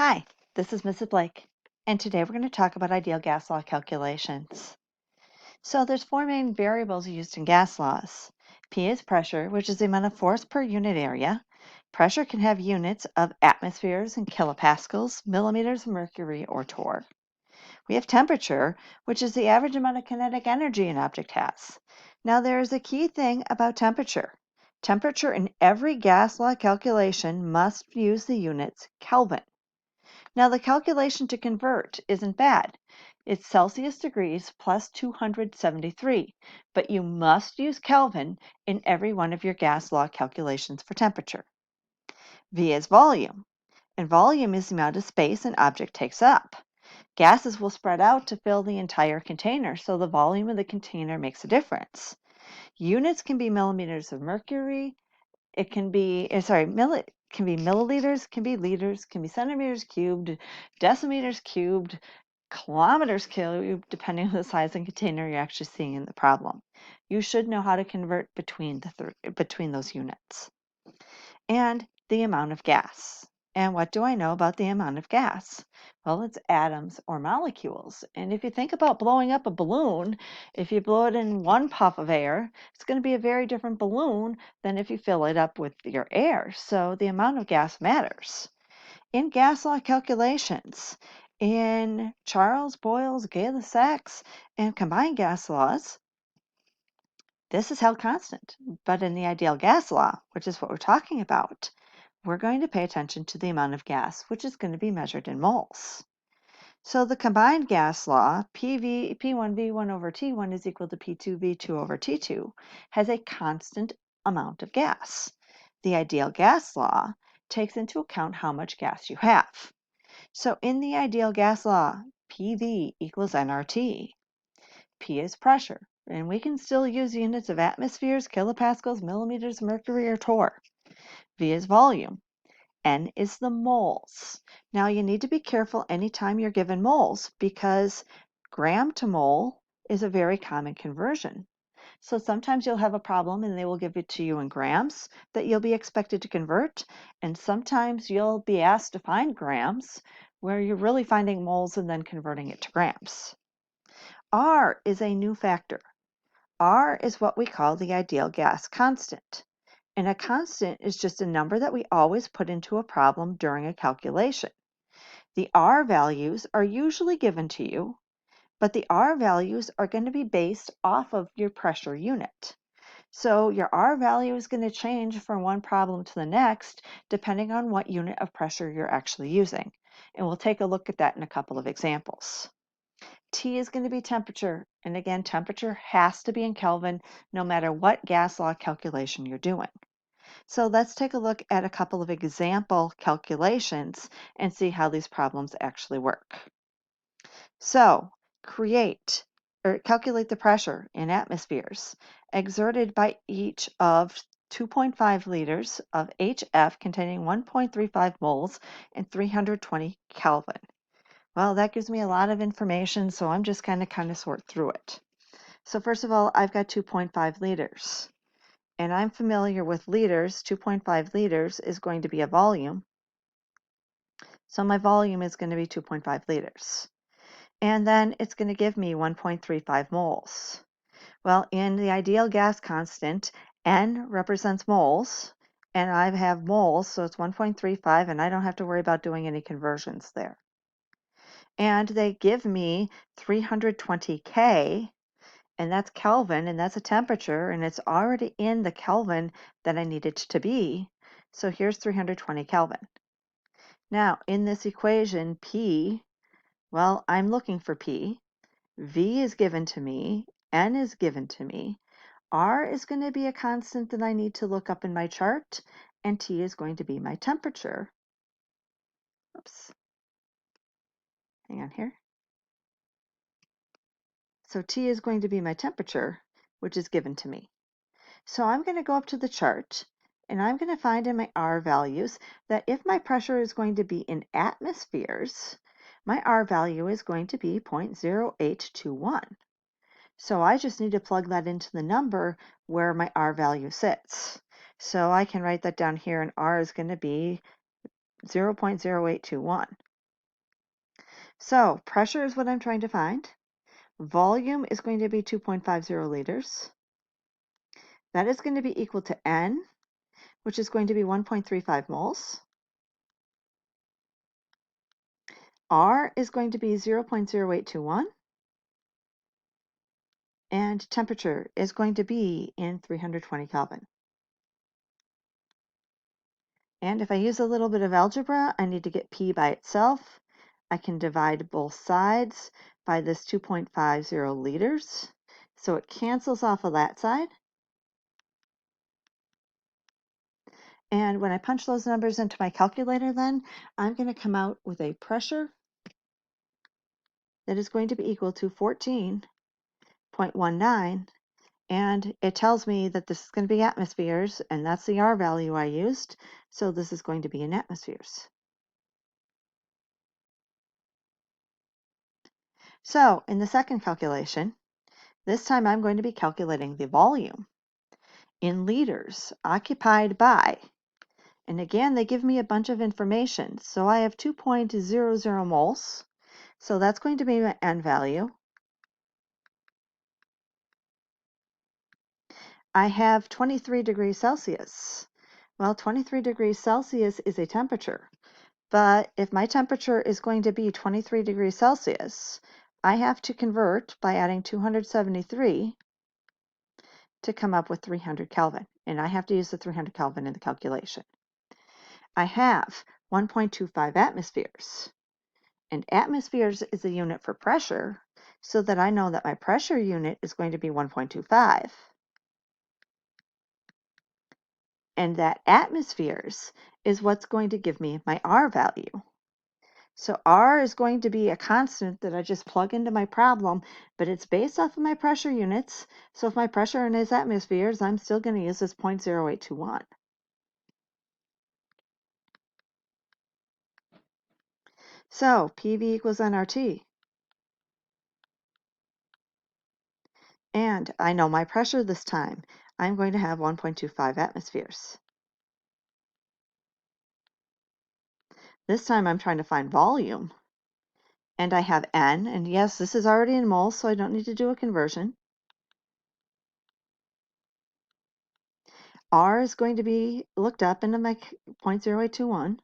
Hi, this is Mrs. Blake, and today we're going to talk about ideal gas law calculations. So there's four main variables used in gas laws. P is pressure, which is the amount of force per unit area. Pressure can have units of atmospheres and kilopascals, millimeters of mercury, or torr. We have temperature, which is the average amount of kinetic energy an object has. Now there is a key thing about temperature. Temperature in every gas law calculation must use the units Kelvin. Now the calculation to convert isn't bad. It's Celsius degrees plus 273, but you must use Kelvin in every one of your gas law calculations for temperature. V is volume, and volume is the amount of space an object takes up. Gases will spread out to fill the entire container, so the volume of the container makes a difference. Units can be millimeters of mercury, it can be, can be milliliters, can be liters, can be centimeters cubed, decimeters cubed, kilometers cubed, depending on the size and container you're actually seeing in the problem. You should know how to convert between between those units. And the amount of gas. And what do I know about the amount of gas? Well, it's atoms or molecules. And if you think about blowing up a balloon, if you blow it in one puff of air, it's going to be a very different balloon than if you fill it up with your air. So the amount of gas matters. In gas law calculations, in Charles, Boyle's, Gay-Lussac's, and combined gas laws, this is held constant. But in the ideal gas law, which is what we're talking about, we're going to pay attention to the amount of gas, which is going to be measured in moles. So the combined gas law, P1V1 over T1 is equal to P2V2 over T2, has a constant amount of gas. The ideal gas law takes into account how much gas you have. So in the ideal gas law, PV equals nRT. P is pressure, and we can still use units of atmospheres, kilopascals, millimeters, mercury, or torr. V is volume. N is the moles. Now you need to be careful anytime you're given moles because gram to mole is a very common conversion. So sometimes you'll have a problem and they will give it to you in grams that you'll be expected to convert. And sometimes you'll be asked to find grams where you're really finding moles and then converting it to grams. R is a new factor. R is what we call the ideal gas constant. And a constant is just a number that we always put into a problem during a calculation. The R values are usually given to you, but the R values are going to be based off of your pressure unit. So your R value is going to change from one problem to the next, depending on what unit of pressure you're actually using. And we'll take a look at that in a couple of examples. T is going to be temperature. And again, temperature has to be in Kelvin, no matter what gas law calculation you're doing. So let's take a look at a couple of example calculations and see how these problems actually work. So create or calculate the pressure in atmospheres exerted by each of 2.5 liters of HF containing 1.35 moles and 320 Kelvin. Well, that gives me a lot of information, so I'm just going to kind of sort through it. So first of all, I've got 2.5 liters. And I'm familiar with liters. 2.5 liters is going to be a volume. So my volume is going to be 2.5 liters. And then it's going to give me 1.35 moles. Well, in the ideal gas constant, N represents moles, and I have moles, so it's 1.35, and I don't have to worry about doing any conversions there. And they give me 320 K, and that's Kelvin, and that's a temperature, and it's already in the Kelvin that I need it to be. So here's 320 Kelvin. Now, in this equation, P, well, I'm looking for P. V is given to me. N is given to me. R is going to be a constant that I need to look up in my chart, and T is going to be my temperature. Oops. Hang on here. So T is going to be my temperature, which is given to me. So I'm going to go up to the chart and I'm going to find in my R values that if my pressure is going to be in atmospheres, my R value is going to be 0.0821. So I just need to plug that into the number where my R value sits. So I can write that down here, and R is going to be 0.0821. So pressure is what I'm trying to find. Volume is going to be 2.50 liters. That is going to be equal to N, which is going to be 1.35 moles. R is going to be 0.0821. And temperature is going to be in 320 Kelvin. And if I use a little bit of algebra, I need to get P by itself. I can divide both sides by this 2.50 liters. So it cancels off of that side. And when I punch those numbers into my calculator then, I'm going to come out with a pressure that is going to be equal to 14.19. And it tells me that this is going to be atmospheres, and that's the R value I used. So this is going to be in atmospheres. So in the second calculation, this time I'm going to be calculating the volume in liters occupied by, and again, they give me a bunch of information. So I have 2.00 moles. So that's going to be my N value. I have 23 degrees Celsius. Well, 23 degrees Celsius is a temperature. But if my temperature is going to be 23 degrees Celsius, I have to convert by adding 273 to come up with 300 Kelvin. And I have to use the 300 Kelvin in the calculation. I have 1.25 atmospheres. And atmospheres is a unit for pressure, so that I know that my pressure unit is going to be 1.25. And that atmospheres is what's going to give me my R value. So R is going to be a constant that I just plug into my problem, but it's based off of my pressure units. So if my pressure is atmospheres, I'm still going to use this 0.0821. So PV equals nRT. And I know my pressure this time. I'm going to have 1.25 atmospheres. This time I'm trying to find volume. And I have N, and yes, this is already in moles, so I don't need to do a conversion. R is going to be looked up into my 0.0821.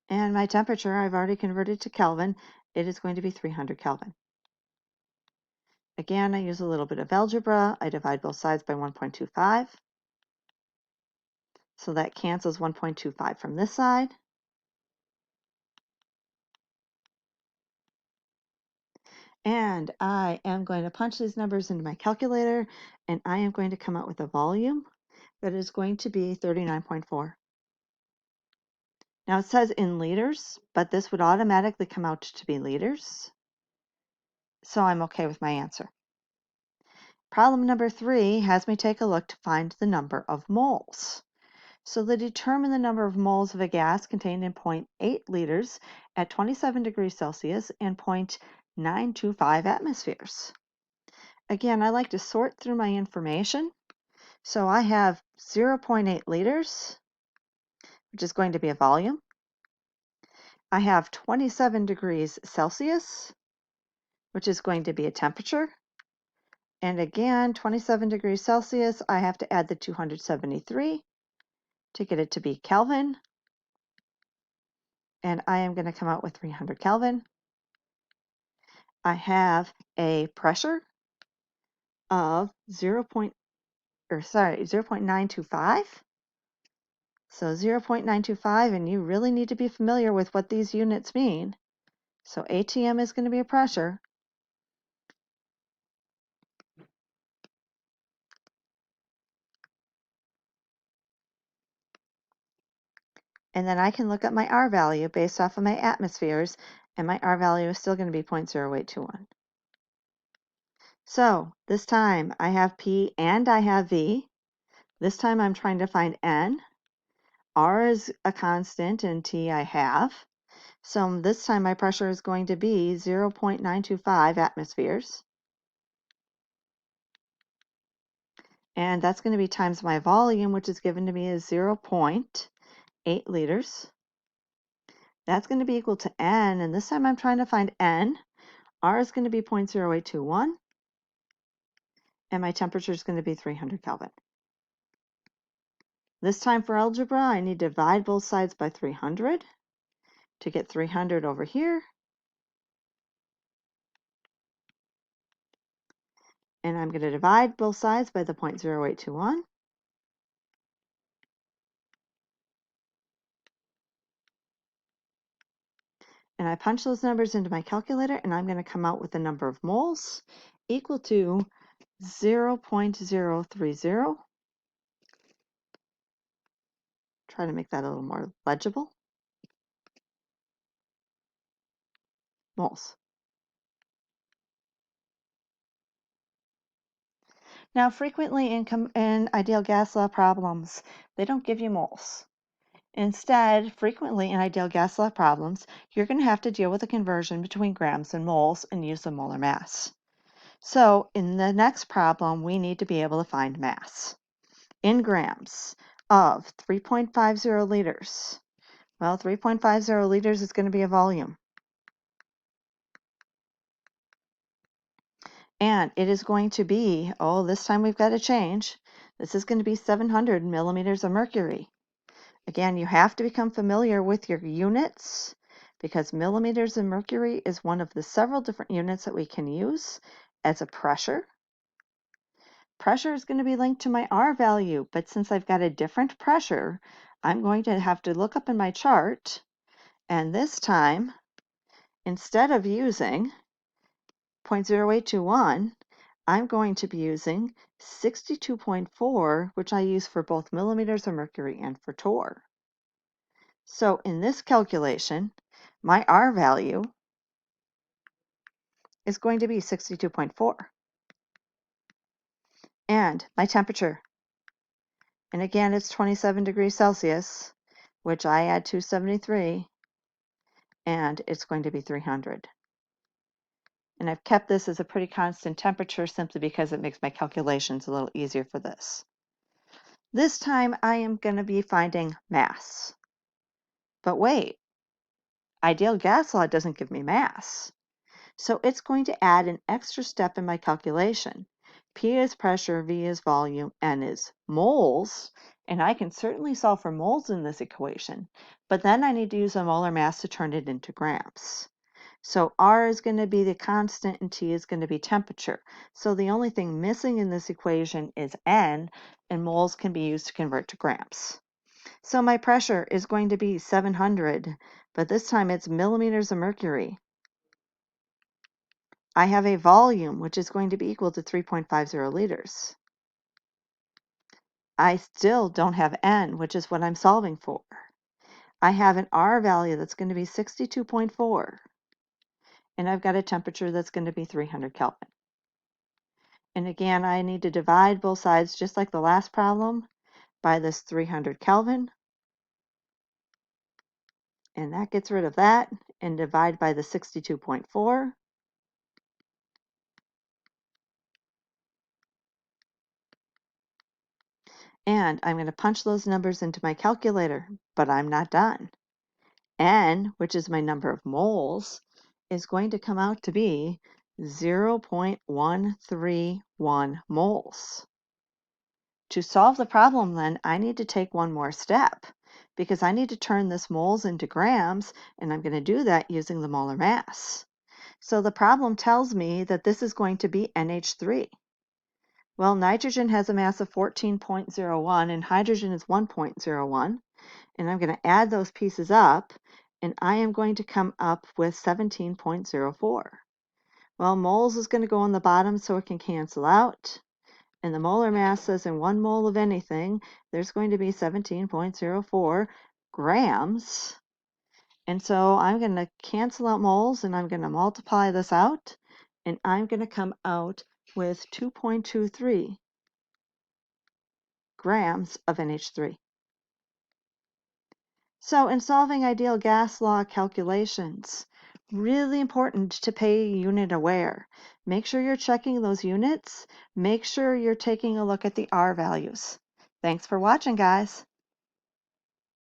And my temperature, I've already converted to Kelvin. It is going to be 300 Kelvin. Again, I use a little bit of algebra. I divide both sides by 1.25. So that cancels 1.25 from this side. And I am going to punch these numbers into my calculator, and I am going to come out with a volume that is going to be 39.4. Now it says in liters, but this would automatically come out to be liters. So I'm okay with my answer. Problem number 3 has me take a look to find the number of moles. So they determine the number of moles of a gas contained in 0.8 liters at 27 degrees Celsius and 0.925 atmospheres. Again, I like to sort through my information. So I have 0.8 liters, which is going to be a volume. I have 27 degrees Celsius, which is going to be a temperature. And again, 27 degrees Celsius, I have to add the 273 to get it to be Kelvin. And I am going to come out with 300 Kelvin. I have a pressure of 0.925. So 0.925, and you really need to be familiar with what these units mean. So ATM is going to be a pressure. And then I can look up my R value based off of my atmospheres, and my R value is still going to be 0.0821. So this time I have P and I have V. This time I'm trying to find N. R is a constant and T I have. So this time my pressure is going to be 0.925 atmospheres. And that's going to be times my volume, which is given to me as 0.8 liters. That's going to be equal to N, and this time I'm trying to find N. R is going to be 0.0821, and my temperature is going to be 300 Kelvin. This time for algebra, I need to divide both sides by 300 to get 300 over here. And I'm going to divide both sides by the 0.0821. And I punch those numbers into my calculator, and I'm going to come out with the number of moles equal to 0.030. Try to make that a little more legible. Moles. Now, frequently in ideal gas law problems, they don't give you moles. Instead, frequently in ideal gas law problems, you're going to have to deal with a conversion between grams and moles and use the molar mass. So in the next problem, we need to be able to find mass in grams of 3.50 liters. Well, 3.50 liters is going to be a volume. And it is going to be, oh, this time we've got to change. This is going to be 700 millimeters of mercury. Again, you have to become familiar with your units because millimeters of mercury is one of the several different units that we can use as a pressure. Pressure is going to be linked to my R value, but since I've got a different pressure, I'm going to have to look up in my chart, and this time, instead of using 0.0821, I'm going to be using 62.4, which I use for both millimeters of mercury and for torr. So in this calculation, my R value is going to be 62.4. And my temperature, and again, it's 27 degrees Celsius, which I add 273, and it's going to be 300. And I've kept this as a pretty constant temperature simply because it makes my calculations a little easier for this. This time I am going to be finding mass. But wait, ideal gas law doesn't give me mass. So it's going to add an extra step in my calculation. P is pressure, V is volume, N is moles, and I can certainly solve for moles in this equation, but then I need to use a molar mass to turn it into grams. So R is going to be the constant and T is going to be temperature. So the only thing missing in this equation is N, and moles can be used to convert to grams. So my pressure is going to be 700, but this time it's millimeters of mercury. I have a volume, which is going to be equal to 3.50 liters. I still don't have N, which is what I'm solving for. I have an R value that's going to be 62.4, and I've got a temperature that's going to be 300 Kelvin. And again, I need to divide both sides, just like the last problem, by this 300 Kelvin. And that gets rid of that, and divide by the 62.4. And I'm going to punch those numbers into my calculator, but I'm not done. N, which is my number of moles, is going to come out to be 0.131 moles. To solve the problem then, I need to take one more step because I need to turn this moles into grams, and I'm going to do that using the molar mass. So the problem tells me that this is going to be NH3. Well, nitrogen has a mass of 14.01 and hydrogen is 1.01, and I'm going to add those pieces up, and I am going to come up with 17.04. Well, moles is going to go on the bottom so it can cancel out, and the molar mass says in 1 mole of anything, there's going to be 17.04 grams. And so I'm going to cancel out moles, and I'm going to multiply this out, and I'm going to come out with 2.23 grams of NH3. So in solving ideal gas law calculations, really important to pay unit aware. Make sure you're checking those units. Make sure you're taking a look at the R values. Thanks for watching, guys.